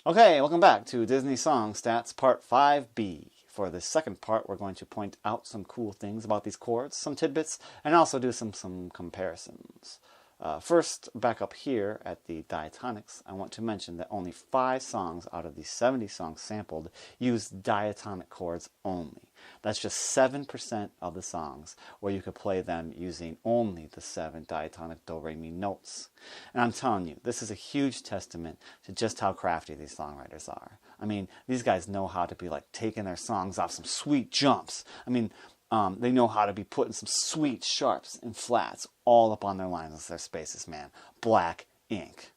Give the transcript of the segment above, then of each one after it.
Okay, welcome back to Disney Song Stats Part 5B. For the second part, we're going to point out some cool things about these chords, some tidbits, and also do some comparisons. First, back up here at the diatonics, I want to mention that only 5 songs out of the 70 songs sampled use diatonic chords only. That's just 7% of the songs where you could play them using only the 7 diatonic do-re-mi notes. And I'm telling you, this is a huge testament to just how crafty these songwriters are. I mean, these guys know how to be like taking their songs off some sweet jumps. I mean, they know how to be putting some sweet sharps and flats all up on their lines, their spaces, man. Black ink.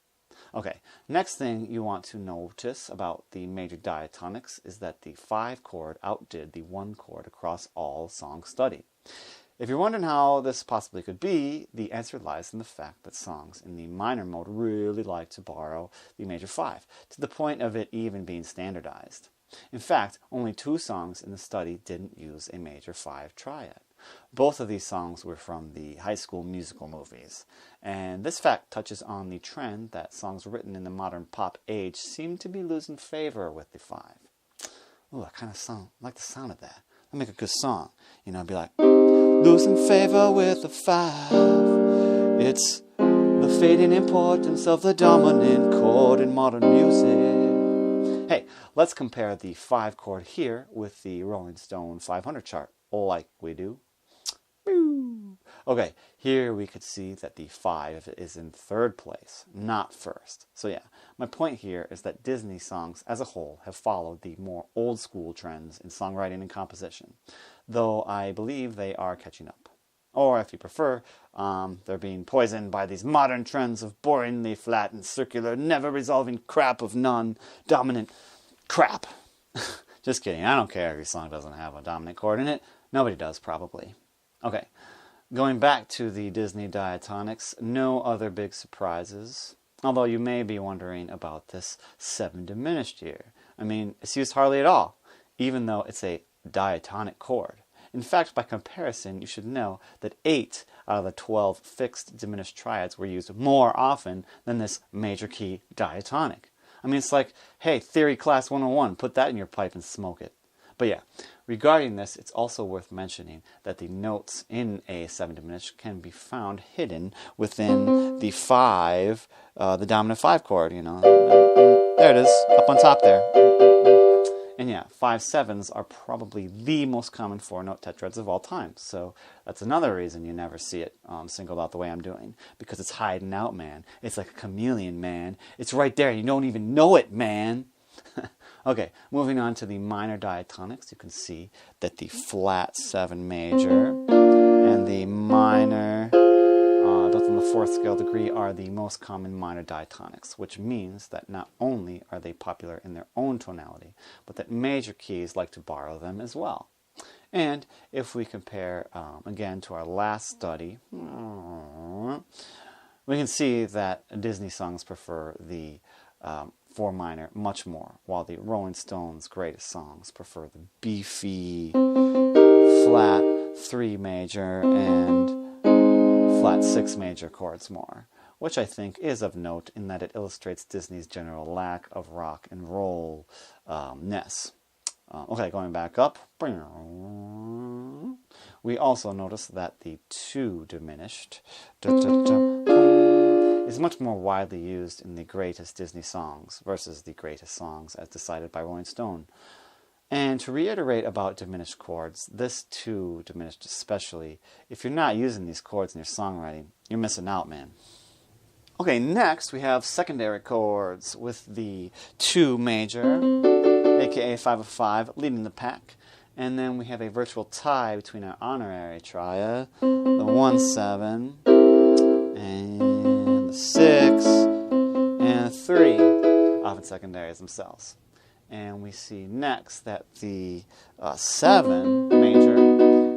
Okay, next thing you want to notice about the major diatonics is that the 5 chord outdid the 1 chord across all songs studied. If you're wondering how this possibly could be, the answer lies in the fact that songs in the minor mode really like to borrow the major 5, to the point of it even being standardized. In fact, only 2 songs in the study didn't use a major 5 triad. Both of these songs were from the High School Musical movies, and this fact touches on the trend that songs written in the modern pop age seem to be losing favor with the 5. Ooh, I kind of like the sound of that. That'd make a good song. You know, it'd be like, losing favor with the 5. It's the fading importance of the dominant chord in modern music. Hey, let's compare the 5 chord here with the Rolling Stone 500 chart, like we do. Okay, here we could see that the 5 is in 3rd place, not 1st. So yeah, my point here is that Disney songs as a whole have followed the more old school trends in songwriting and composition, though I believe they are catching up. Or if you prefer, they're being poisoned by these modern trends of boringly flat and circular, never resolving crap of non-dominant crap. Just kidding, I don't care if your song doesn't have a dominant chord in it. Nobody does, probably. Okay, going back to the Disney diatonics, no other big surprises. Although you may be wondering about this 7 diminished here. I mean, it's used hardly at all, even though it's a diatonic chord. In fact, by comparison, you should know that 8 out of the 12 fixed diminished triads were used more often than this major key diatonic. I mean, it's like, hey, Theory Class 101, put that in your pipe and smoke it. But yeah, regarding this, it's also worth mentioning that the notes in a 7 diminished can be found hidden within the 5, the dominant 5 chord, you know. There it is, up on top there. And yeah, 5/7s are probably the most common 4-note tetrads of all time. So that's another reason you never see it singled out the way I'm doing. Because it's hiding out, man. It's like a chameleon, man. It's right there. You don't even know it, man. Okay, moving on to the minor diatonics, you can see that the flat 7 major and the minor built on the 4th scale degree are the most common minor diatonics, which means that not only are they popular in their own tonality, but that major keys like to borrow them as well. And if we compare again to our last study, we can see that Disney songs prefer the 4 minor much more, while the Rolling Stones' greatest songs prefer the beefy, flat 3 major and flat 6 major chords more, which I think is of note in that it illustrates Disney's general lack of rock and roll-ness. Okay, going back up, we also notice that the 2 diminished is much more widely used in the greatest Disney songs versus the greatest songs as decided by Rolling Stone. And to reiterate about diminished chords, this 2 diminished especially, if you're not using these chords in your songwriting, you're missing out, man. Okay, next we have secondary chords with the 2 major, aka 5 of 5, leading the pack. And then we have a virtual tie between our honorary triad, the 1/7, and the 6, and the 3, often secondaries themselves. And we see next that the 7 major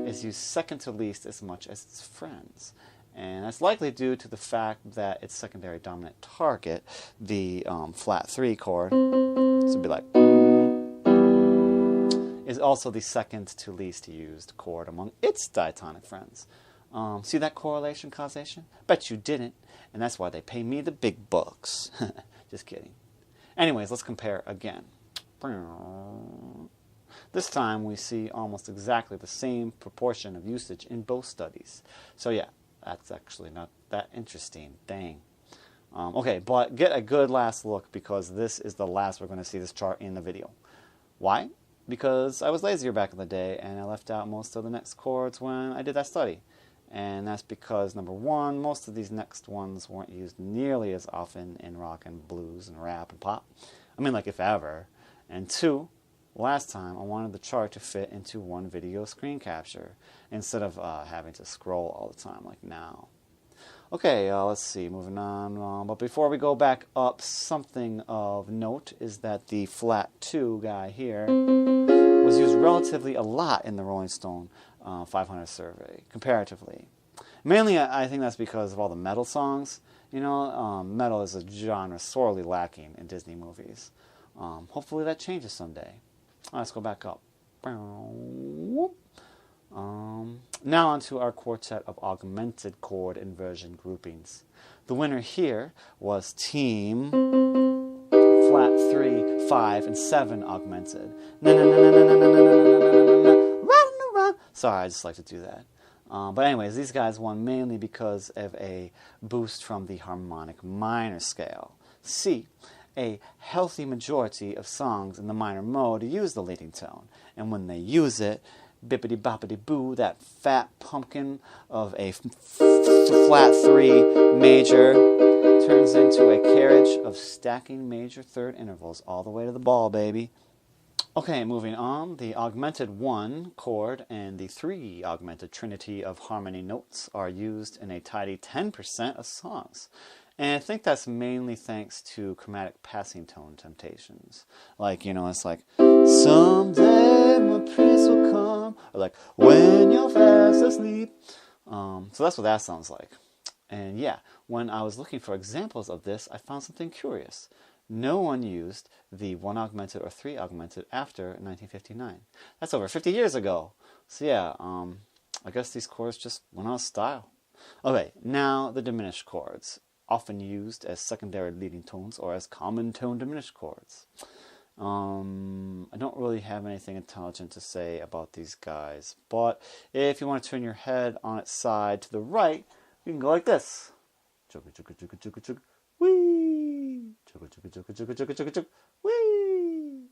is used second to least as much as its friends. And that's likely due to the fact that its secondary dominant target, the flat 3 chord, so it'd be like, is also the second to least used chord among its diatonic friends. See that correlation, causation? Bet you didn't, and that's why they pay me the big bucks. Just kidding. Anyways, let's compare again. This time we see almost exactly the same proportion of usage in both studies. So yeah, that's actually not that interesting. Dang. Okay, but get a good last look because this is the last we're going to see this chart in the video. Why? Because I was lazier back in the day and I left out most of the next chords when I did that study. And that's because, number one, most of these next ones weren't used nearly as often in rock and blues and rap and pop. I mean, like, if ever. And two, last time I wanted the chart to fit into one video screen capture instead of having to scroll all the time like now. Okay, let's see, moving on. But before we go back up, something of note is that the flat 2 guy here was used relatively a lot in the Rolling Stone 500 survey, comparatively. Mainly, I think that's because of all the metal songs. You know, metal is a genre sorely lacking in Disney movies. Hopefully that changes someday. Let's go back up. Now onto our quartet of augmented chord inversion groupings. The winner here was team flat 3, 5, and 7 augmented. Sorry, I just like to do that. But anyways, these guys won mainly because of a boost from the harmonic minor scale. C. A healthy majority of songs in the minor mode use the leading tone, and when they use it, bippity boppity boo, that fat pumpkin of a flat 3 major turns into a carriage of stacking major third intervals all the way to the ball, baby. Okay, moving on, the augmented 1 chord and the 3 augmented trinity of harmony notes are used in a tidy 10% of songs. And I think that's mainly thanks to chromatic passing tone temptations. Like, you know, it's like, someday my prince will come, or like, when you're fast asleep. So that's what that sounds like. And yeah, when I was looking for examples of this, I found something curious. No one used the 1 augmented or 3 augmented after 1959. That's over 50 years ago. So yeah, I guess these chords just went out of style. Okay, now the diminished chords, often used as secondary leading tones or as common tone diminished chords. I don't really have anything intelligent to say about these guys, but if you want to turn your head on its side to the right, you can go like this. Chugga chugga chugga chugga chugga. Whee! Chugga chugga chugga chugga chugga chugga chugga. Whee!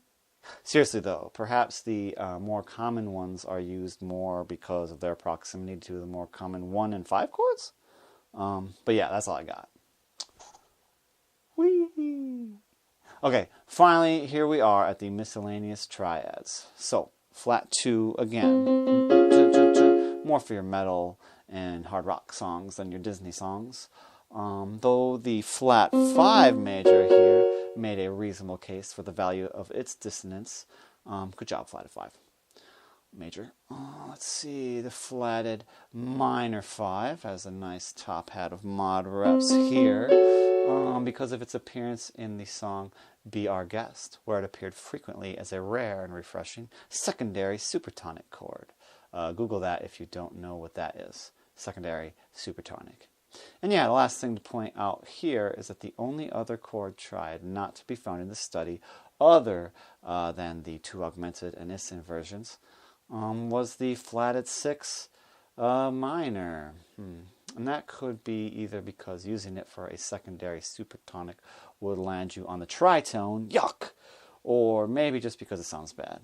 Seriously though, perhaps the more common ones are used more because of their proximity to the more common 1 and 5 chords. But yeah, that's all I got. Whee! Okay, finally, here we are at the miscellaneous triads. So, flat 2 again. More for your metal and hard rock songs than your Disney songs. Though the flat 5 major here made a reasonable case for the value of its dissonance. Good job, flatted 5 major. Let's see, the flatted minor 5 has a nice top hat of mod reps here. Because of its appearance in the song Be Our Guest, where it appeared frequently as a rare and refreshing secondary supertonic chord. Google that if you don't know what that is. Secondary supertonic. And yeah, the last thing to point out here is that the only other chord triad not to be found in this study, other than the 2 augmented and its inversions, was the flatted 6 minor. And that could be either because using it for a secondary supertonic would land you on the tritone, yuck, or maybe just because it sounds bad.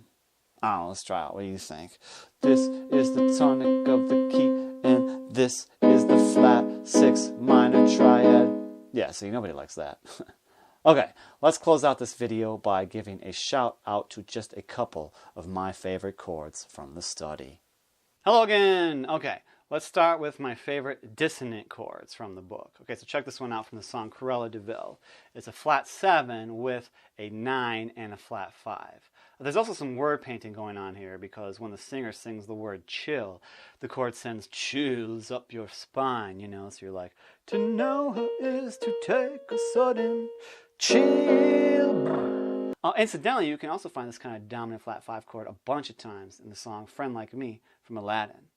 I don't know, let's try out. What do you think? This is the tonic of the key, and this is the flat 6 minor triad. Yeah, see, nobody likes that. Okay, let's close out this video by giving a shout out to just a couple of my favorite chords from the study. Hello again! Okay, let's start with my favorite dissonant chords from the book. Okay, so check this one out from the song Cruella de Vil. It's a flat 7 with a 9 and a flat 5. There's also some word painting going on here because when the singer sings the word chill, the chord sends chills up your spine, you know, so you're like, to know her is to take a sudden chill. Incidentally, you can also find this kind of dominant flat 5 chord a bunch of times in the song Friend Like Me from Aladdin.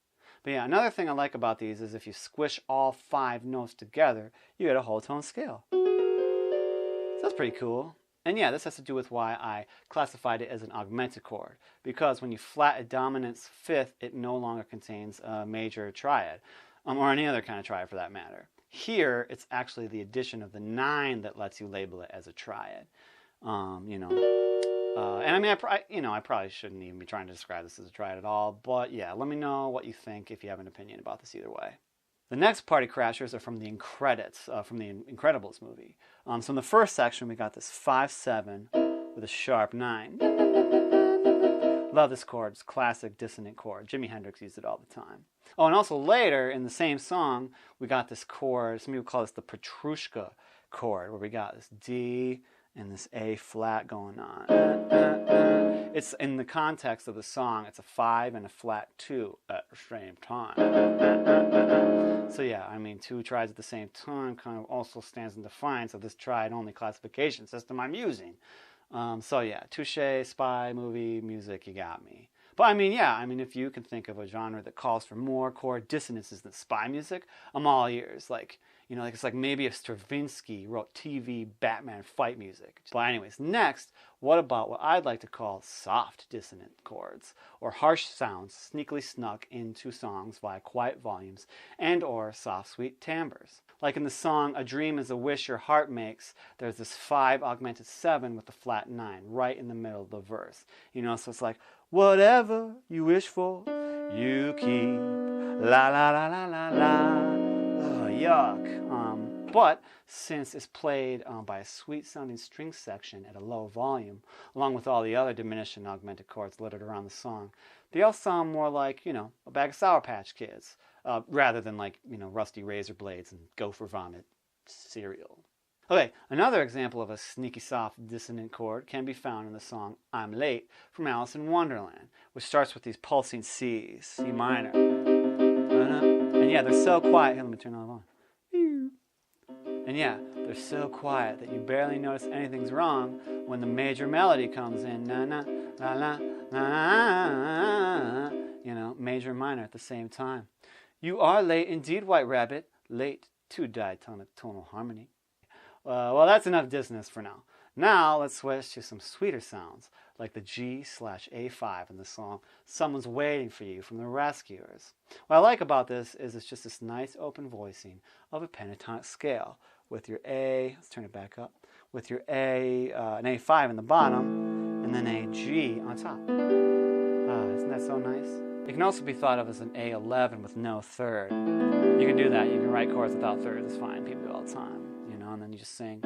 But yeah, another thing I like about these is if you squish all 5 notes together, you get a whole tone scale. So that's pretty cool. And yeah, this has to do with why I classified it as an augmented chord, because when you flat a dominant's fifth, it no longer contains a major triad, or any other kind of triad for that matter. Here, it's actually the addition of the 9 that lets you label it as a triad. You know, and I mean, I probably shouldn't even be trying to describe this as a triad at all, but yeah, let me know what you think if you have an opinion about this either way. The next party crashers are from the credits, from the Incredibles movie. So in the first section, we got this 5/7 with a sharp 9. Love this chord. It's a classic dissonant chord. Jimi Hendrix used it all the time. Oh, and also later in the same song, we got this chord. Some people call this the Petrushka chord, where we got this D and this A flat going on. It's in the context of the song, it's a 5 and a flat 2 at the same time. So yeah, I mean, 2 triads at the same time kind of also stands in defiance of this triad-only classification system I'm using. So yeah, touche, spy, movie, music, you got me. But I mean, yeah, I mean, if you can think of a genre that calls for more chord dissonances than spy music, I'm all ears. Like, you know, like it's like maybe if Stravinsky wrote TV Batman fight music. But anyways, next, what about what I'd like to call soft dissonant chords, or harsh sounds sneakily snuck into songs via quiet volumes and or soft sweet timbres. Like in the song A Dream is a Wish Your Heart Makes, there's this 5 augmented 7 with the flat 9 right in the middle of the verse. You know, so it's like, whatever you wish for, you keep. La la la la la la. Ugh, yuck. But since it's played by a sweet-sounding string section at a low volume, along with all the other diminished and augmented chords littered around the song, they all sound more like, you know, a bag of Sour Patch Kids, rather than like, you know, rusty razor blades and gopher vomit cereal. Okay, another example of a sneaky soft dissonant chord can be found in the song I'm Late from Alice in Wonderland, which starts with these pulsing C's, C minor. And yeah, they're so quiet. Here, let me turn it on. And yeah, they're so quiet that you barely notice anything's wrong when the major melody comes in. Na na la la la. You know, major and minor at the same time. You are late indeed, White Rabbit. Late to diatonic tonal harmony. Well, that's enough dissonance for now. Now let's switch to some sweeter sounds, like the G/A5 in the song Someone's Waiting for You from the Rescuers. What I like about this is it's just this nice open voicing of a pentatonic scale with your A, let's turn it back up, with your A, an A5 in the bottom, and then a G on top. Isn't that so nice? It can also be thought of as an A11 with no third. You can do that. You can write chords without thirds. It's fine. People do it all the time. And then you just sing,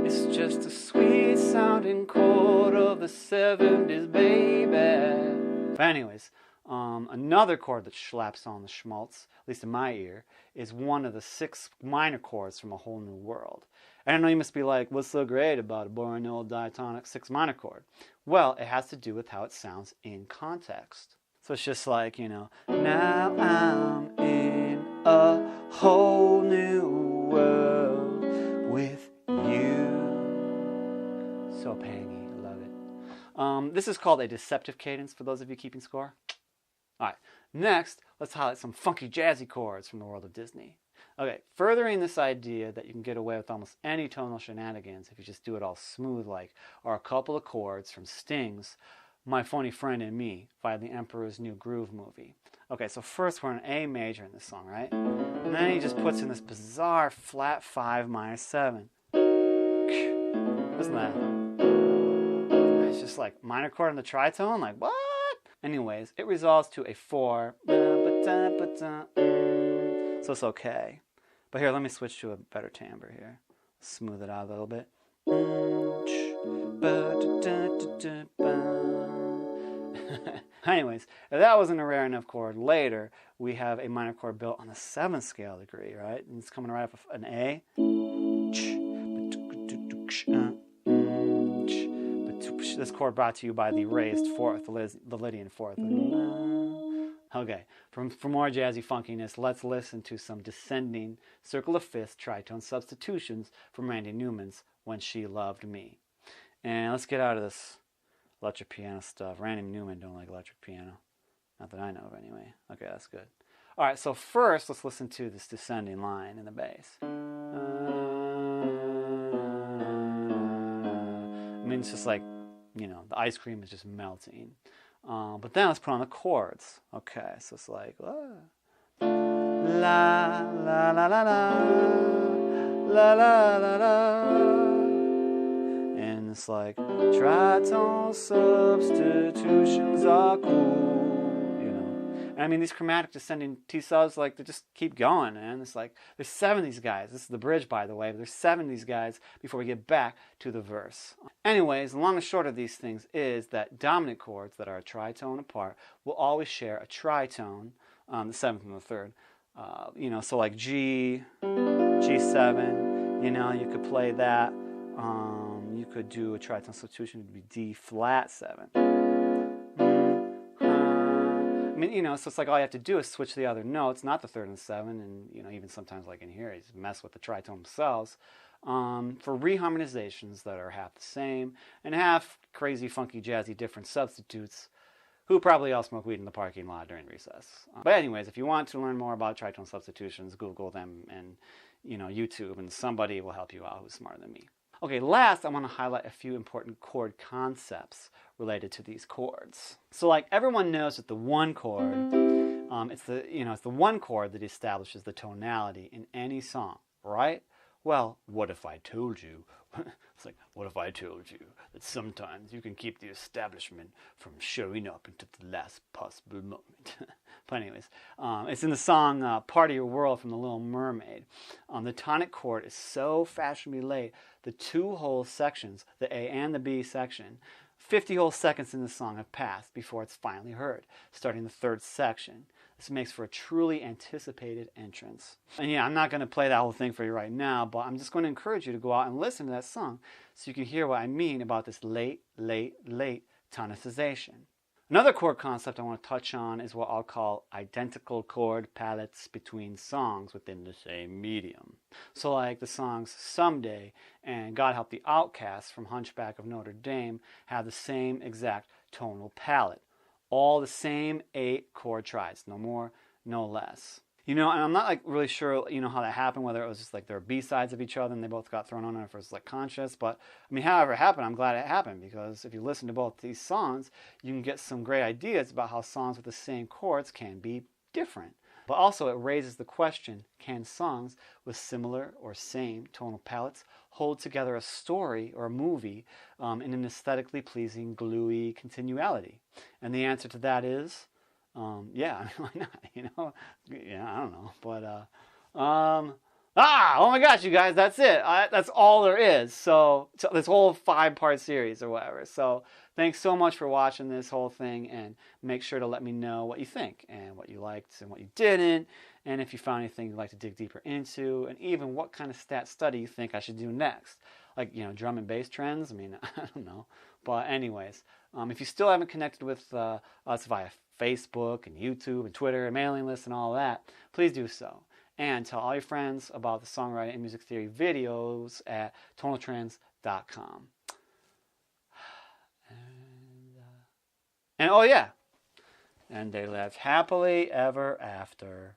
it's just a sweet sounding chord of the 70s, baby. But anyways, another chord that slaps on the schmaltz, at least in my ear, is one of the 6 minor chords from A Whole New World. And I know you must be like, what's so great about a boring old diatonic 6 minor chord? Well, it has to do with how it sounds in context. So it's just like, you know, now I'm in a whole new world with you. So pangy, I love it. This is called a deceptive cadence for those of you keeping score. Alright, next, let's highlight some funky jazzy chords from the world of Disney. Okay, furthering this idea that you can get away with almost any tonal shenanigans if you just do it all smooth like, are a couple of chords from Sting's My Phony Friend and Me via the Emperor's New Groove movie. Okay, so first we're in A major in this song, right? And then he just puts in this bizarre flat 5 minor 7. Isn't that? It's just like minor chord in the tritone, like what? Anyways, it resolves to a 4. So it's okay. But here, let me switch to a better timbre here. Smooth it out a little bit. Anyways, if that wasn't a rare enough chord, later we have a minor chord built on the 7th scale degree, right? And it's coming right off of an A. This chord brought to you by the raised 4th, the Lydian 4th. Okay, for more jazzy funkiness, let's listen to some descending circle of 5th tritone substitutions from Randy Newman's When She Loved Me. And let's get out of this electric piano stuff. Randy Newman don't like electric piano. Not that I know of anyway. Okay, that's good. Alright, so first let's listen to this descending line in the bass. mean, it's just like, you know, the ice cream is just melting. But then let's put on the chords. Okay, so it's like, la, la, la, la, la, la, la, la, la. And it's like, tritone substitutions are cool, you know. And I mean, these chromatic descending T subs, like, they just keep going, man. It's like, there's 7 of these guys. This is the bridge, by the way, but there's 7 of these guys before we get back to the verse. Anyways, the long and short of these things is that dominant chords that are a tritone apart will always share a tritone, the 7th and the 3rd. You know, so like G, G7, you know, you could play that. You could do a tritone substitution, it would be D flat 7. I mean, you know, so it's like all you have to do is switch the other notes, not the 3rd and 7, and, you know, even sometimes like in here, you just mess with the tritone themselves, for reharmonizations that are half the same, and half crazy, funky, jazzy, different substitutes, who probably all smoke weed in the parking lot during recess. But anyways, if you want to learn more about tritone substitutions, Google them and, you know, YouTube, and somebody will help you out who's smarter than me. Okay, last I want to highlight a few important chord concepts related to these chords. So like everyone knows that the 1 chord, it's the 1 chord that establishes the tonality in any song, right? Well, what if I told you? It's like, what if I told you that sometimes you can keep the establishment from showing up until the last possible moment? But anyways, it's in the song Part of Your World from The Little Mermaid. The tonic chord is so fashionably laid, the 2 whole sections, the A and the B section, 50 whole seconds in the song have passed before it's finally heard, starting the 3rd section. This makes for a truly anticipated entrance. And yeah, I'm not going to play that whole thing for you right now, but I'm just going to encourage you to go out and listen to that song so you can hear what I mean about this late, late, late tonicization. Another chord concept I want to touch on is what I'll call identical chord palettes between songs within the same medium. So like the songs Someday and God Help the Outcasts from Hunchback of Notre Dame have the same exact tonal palette. All the same 8 chord triads, no more, no less. You know, and I'm not like really sure, you know, how that happened, whether it was just like they're B-sides of each other and they both got thrown on, or if it was like conscious, but I mean, however it happened, I'm glad it happened, because if you listen to both these songs, you can get some great ideas about how songs with the same chords can be different. But also it raises the question, can songs with similar or same tonal palettes hold together a story or a movie in an aesthetically pleasing, gluey continuality? And the answer to that is, yeah, I mean, why not? You know, yeah, I don't know, but oh my gosh, you guys, that's it. That's all there is. So this whole 5-part series or whatever. So thanks so much for watching this whole thing, and make sure to let me know what you think and what you liked and what you didn't, and if you found anything you'd like to dig deeper into, and even what kind of stat study you think I should do next. Like, you know, drum and bass trends. I mean, I don't know. But anyways, if you still haven't connected with us via Facebook and YouTube and Twitter and mailing lists and all that, please do so. And tell all your friends about the songwriting and music theory videos at tonaltrends.com. And oh yeah, and they lived happily ever after.